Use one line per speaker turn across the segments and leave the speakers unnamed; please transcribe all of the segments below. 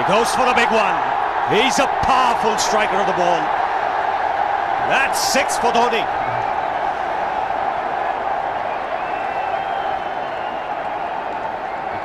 goes for the big one. He's a powerful striker of the ball. That's 6 for Dhoni.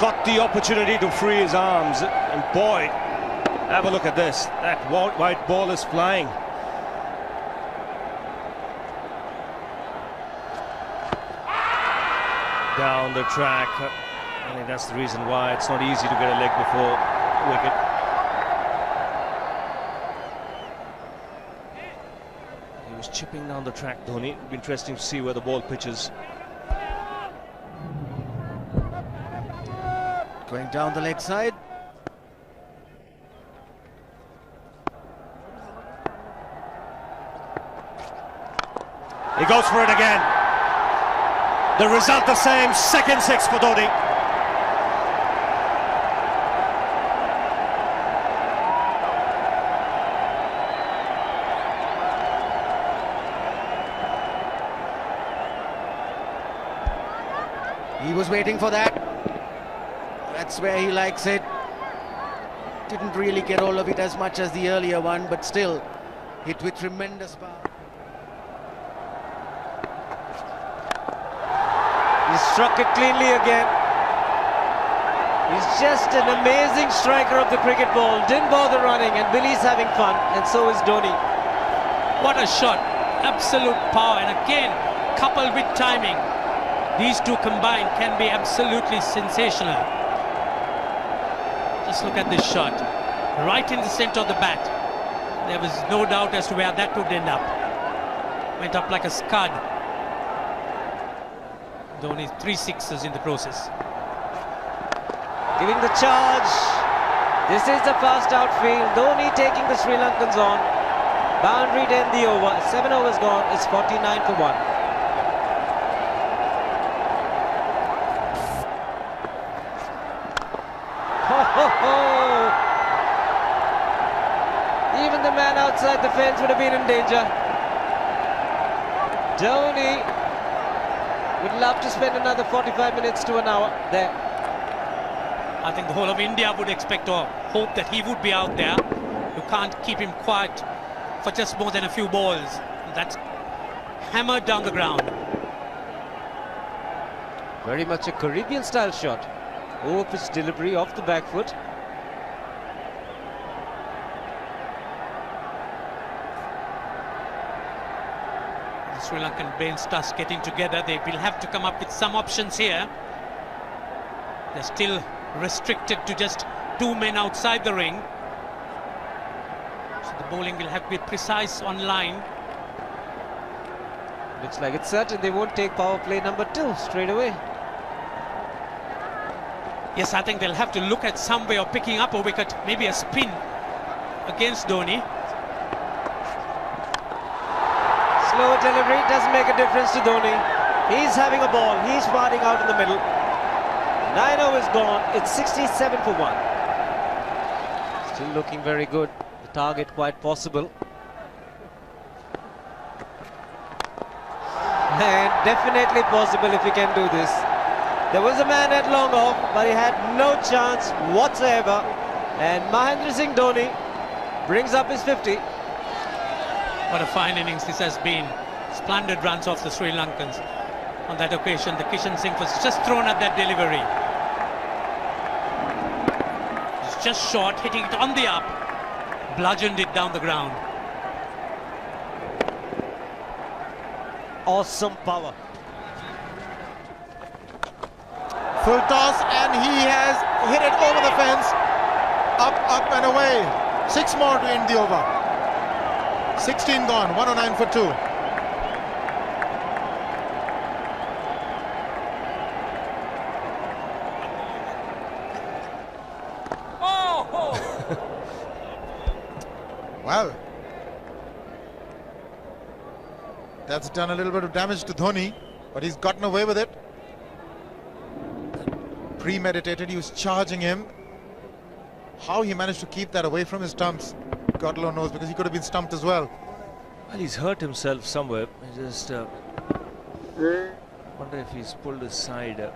Got the opportunity to free his arms, and boy, have a look at this. That white ball is flying. Down the track. I think that's the reason why it's not easy to get a leg before wicket. He was chipping down the track, Dhoni. It'll be interesting to see where the ball pitches.
Going down the leg side.
He goes for it again. The result the same, second 6 for Dhoni.
He was waiting for that. That's where he likes it. Didn't really get all of it as much as the earlier one, but still hit with tremendous power.
He struck it cleanly again. He's just an amazing striker of the cricket ball. Didn't bother running, and Billy's having fun, and so is Dhoni.
What a shot. Absolute power, and again, coupled with timing. These two combined can be absolutely sensational. Just look at this shot. Right in the center of the bat. There was no doubt as to where that would end up. Went up like a scud. Dhoni 3 sixes in the process.
Giving the charge. This is the fast outfield. Dhoni taking the Sri Lankans on. Boundary to end the over. 7 overs gone. It's 49 for 1. Even the man outside the fence would have been in danger. Dhoni would love to spend another 45 minutes to an hour there.
I think the whole of India would expect or hope that he would be out there. You can't keep him quiet for just more than a few balls. That's hammered down the ground.
Very much a Caribbean style shot. Over-pitch delivery off the back foot.
The Sri Lankan bench starts getting together. They will have to come up with some options here. They're still restricted to just 2 men outside the ring. So the bowling will have to be precise on line.
Looks like it's certain they won't take power play number 2 straight away.
Yes, I think they'll have to look at some way of picking up a wicket, maybe a spin against Dhoni.
Slower delivery doesn't make a difference to Dhoni. He's having a ball. He's parting out in the middle. 9 overs gone. It's 67 for 1. Still looking very good. The target quite possible. And definitely possible if he can do this. There was a man at long off, but he had no chance whatsoever. And Mahendra Singh Dhoni brings up his 50.
What a fine innings this has been. Splendid runs off the Sri Lankans. On that occasion, the Kishan Singh was just thrown at that delivery. It's just short, hitting it on the up. Bludgeoned it down the ground.
Awesome power.
Full toss, and he has hit it over the fence. Up and away. 6 more to end the over. 16 gone, 109 for 2.
Oh!
Well, that's done a little bit of damage to Dhoni, but he's gotten away with it. Premeditated, he was charging him. How he managed to keep that away from his stumps, God alone knows, because he could have been stumped as well.
Well, he's hurt himself somewhere. I just wonder if he's pulled his side, the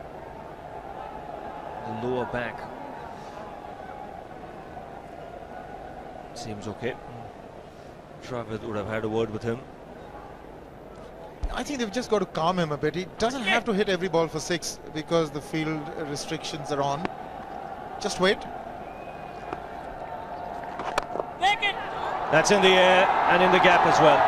lower back. Seems okay. Dravid would have had a word with him.
I think they've just got to calm him a bit. He doesn't have to hit every ball for 6 because the field restrictions are on. Just wait.
That's in the air and in the gap as well.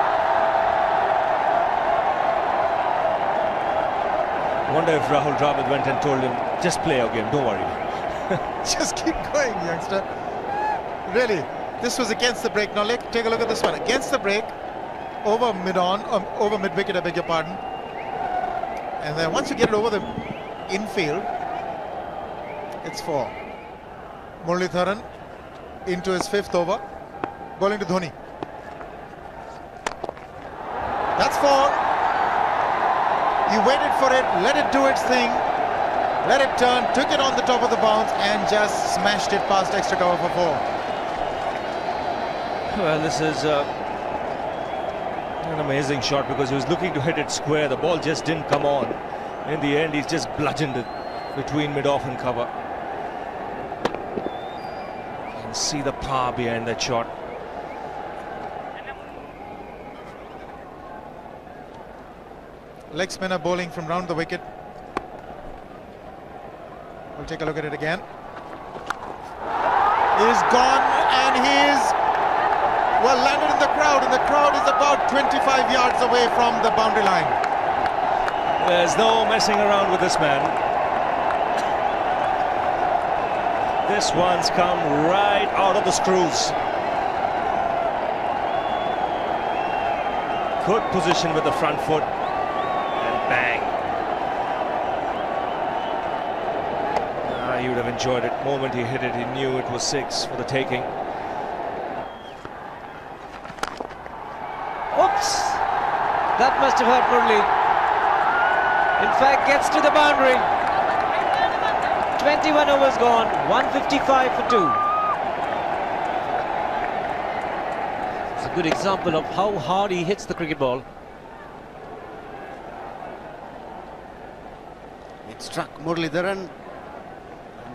I wonder if Rahul Dravid went and told him, just play our game, don't worry.
Just keep going, youngster. Really, this was against the break. Now take a look at this one. Against the break, over mid-wicket, I beg your pardon. And then once you get it over the infield, it's 4. Muralitharan into his 5th over, bowling to Dhoni. That's 4. He waited for it, let it do its thing, let it turn, took it on the top of the bounce and just smashed it past extra cover for 4.
Well, this is an amazing shot because he was looking to hit it square. The ball just didn't come on. In the end, he's just bludgeoned it between mid-off and cover. You can see the power behind that shot.
Leg spinner bowling from round the wicket. We'll take a look at it again. He's gone and he's well landed in the crowd, and the crowd is about 25 yards away from the boundary line.
There's no messing around with this man. This one's come right out of the screws. Good position with the front foot. Bang. He would have enjoyed it. The moment he hit it, he knew it was 6 for the taking.
Oops! That must have hurt Murli. In fact, gets to the boundary. 21 overs gone, 155 for 2. It's a good example of how hard he hits the cricket ball.
It struck Muralitharan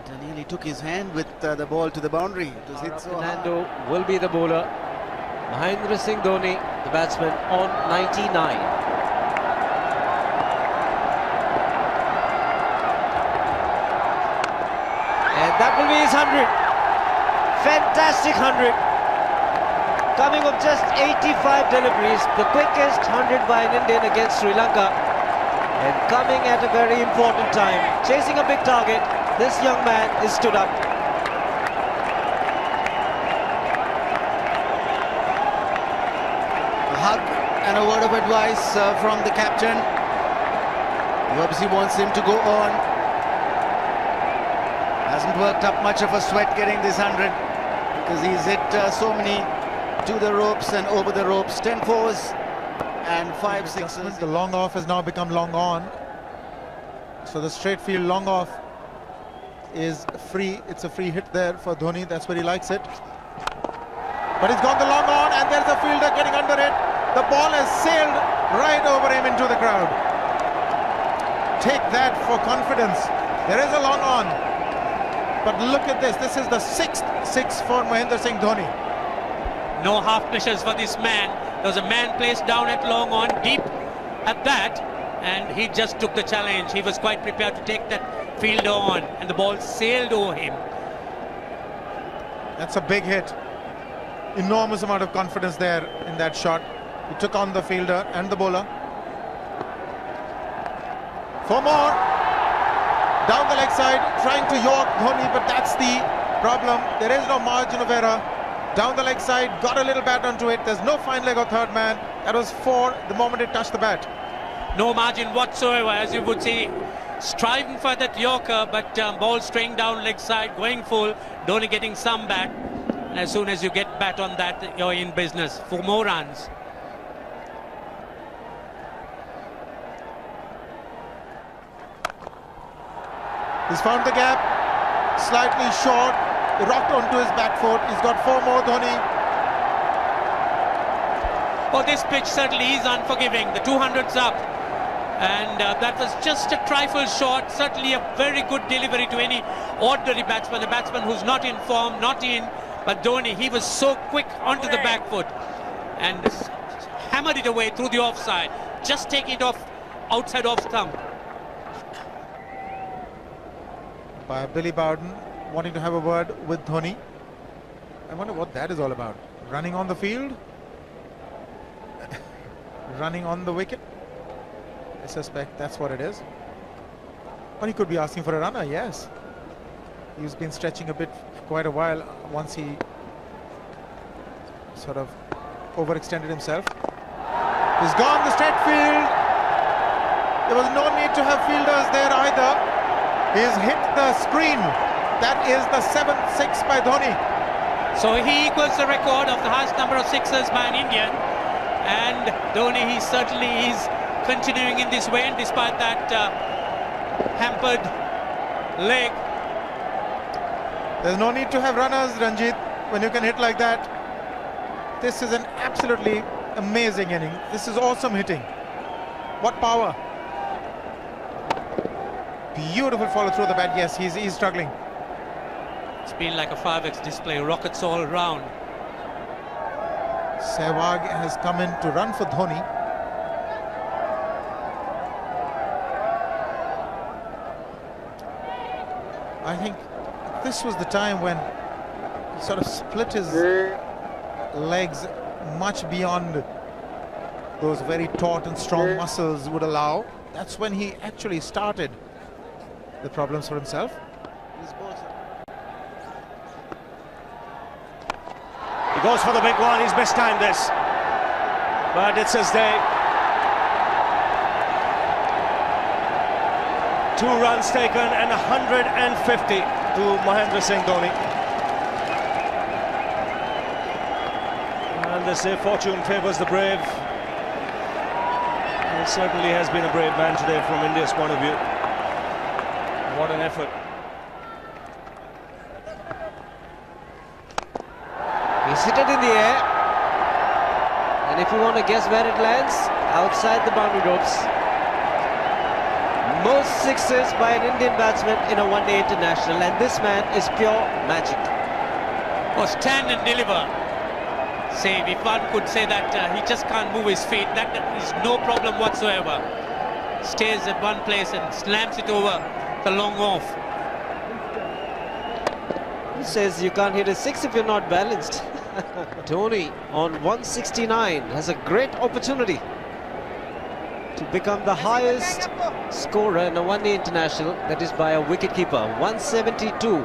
and nearly took his hand with the ball to the boundary. It was hit so hard.
Fernando will be the bowler. Mahendra Singh Dhoni, the batsman, on 99. And that will be his 100. Fantastic 100. Coming of just 85 deliveries, the quickest 100 by an Indian against Sri Lanka. And coming at a very important time, chasing a big target, this young man is stood up.
A hug and a word of advice from the captain. He obviously wants him to go on. Hasn't worked up much of a sweat getting this 100 because he's hit so many to the ropes and over the ropes. 10 fours and 5 sixes.
The long off has now become long on. So the straight field long off is free. It's a free hit there for Dhoni. That's where he likes it. But he's gone the long on and there's a fielder getting under it. The ball has sailed right over him into the crowd. Take that for confidence. There is a long on. But look at this. This is the 6th 6 for Mahendra Singh Dhoni.
No half measures for this man. There was a man placed down at long on, deep at that, and he just took the challenge. He was quite prepared to take that fielder on, and the ball sailed over him.
That's a big hit. Enormous amount of confidence there in that shot. He took on the fielder and the bowler. 4 more. Down the leg side, trying to york Dhoni, but that's the problem. There is no margin of error. Down the leg side, got a little bat onto it. There's no fine leg or third man. That was 4 the moment it touched the bat.
No margin whatsoever, as you would see. Striving for that yorker, but ball straying down leg side, going full. Dhoni getting some bat. And as soon as you get bat on that, you're in business for more runs.
He's found the gap, slightly short. He rocked onto his back foot. He's got 4 more, Dhoni.
Oh, this pitch certainly is unforgiving. The 200's up. And that was just a trifle short. Certainly a very good delivery to any ordinary batsman. A batsman who's not in form, not in But Dhoni, he was so quick onto the back foot and hammered it away through the offside. Just take it off outside off stump.
By Billy Bowden wanting to have a word with Dhoni. I wonder what that is all about. Running on the field? Running on the wicket? I suspect that's what it is. Or he could be asking for a runner, yes. He's been stretching a bit for quite a while once he sort of overextended himself. He's gone the straight field. There was no need to have fielders there either. He's hit the screen. That is the 7th 6 by Dhoni.
So he equals the record of the highest number of sixes by an Indian. And Dhoni, he certainly is continuing in this way, and despite that hampered leg.
There's no need to have runners, Ranjit, when you can hit like that. This is an absolutely amazing inning. This is awesome hitting. What power. Beautiful follow through the bat. Yes, he's struggling.
It's been like a 5x display, rockets all round.
Sehwag has come in to run for Dhoni. I think this was the time when he sort of split his legs much beyond those very taut and strong muscles would allow. That's when he actually started the problems for himself.
He goes for the big one. He's mistimed this, but it's his day. 2 runs taken and 150 to Mahendra Singh Dhoni. And they say fortune favours the brave. He certainly has been a brave man today from India's point of view. What an effort.
He's hit it in the air. And if you want to guess where it lands, outside the boundary ropes. Most sixes by an Indian batsman in a one-day international, and this man is pure magic.
Or stand and deliver. Save, if one could say that he just can't move his feet, that is no problem whatsoever. Stays at one place and slams it over the long off.
Who says you can't hit a 6 if you're not balanced? Dhoni on 169 has a great opportunity to become the highest scorer in a one-day international, that is by a wicketkeeper. 172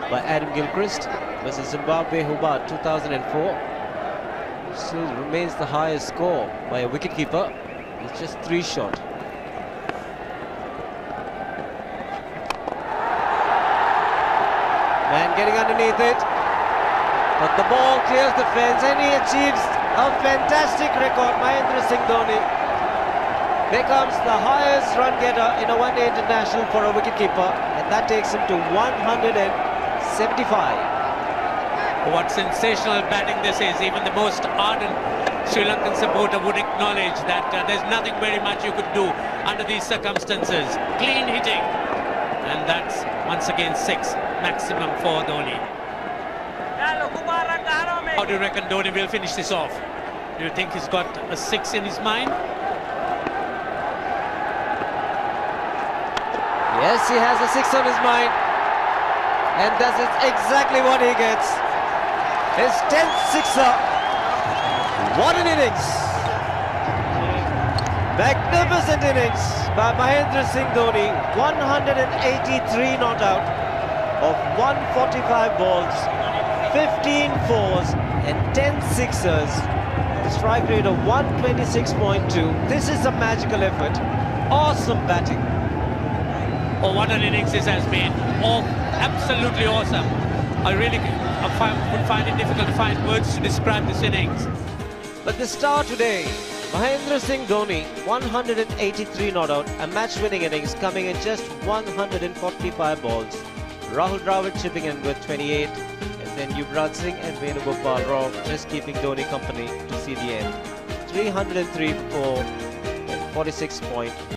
by Adam Gilchrist versus Zimbabwe Hobart 2004. Still remains the highest score by a wicketkeeper. It's just 3 short. Man getting underneath it, but the ball clears the fence and he achieves a fantastic record. Mahendra Singh Dhoni becomes the highest run getter in a one-day international for a wicketkeeper, and that takes him to 175.
What sensational batting this is. Even the most ardent Sri Lankan supporter would acknowledge that there's nothing very much you could do under these circumstances. Clean hitting, and that's once again 6 maximum for Dhoni. How do you reckon Dhoni will finish this off? Do you think he's got a 6 in his mind?
Yes, he has a 6 on his mind, and that is exactly what he gets. His 10th sixer. What an innings! Magnificent innings by Mahendra Singh Dhoni. 183 not out of 145 balls, 15 fours and 10 sixers. The strike rate of 126.2. This is a magical effort. Awesome batting.
Oh, what an innings this has been. Oh, absolutely awesome. I really would find it difficult to find words to describe this innings.
But the star today, Mahendra Singh Dhoni, 183 not out, a match-winning innings coming in just 145 balls. Rahul Dravid chipping in with 28, and then Yuvraj Singh and Venugopal Rao just keeping Dhoni company to see the end. 303 for 46.1.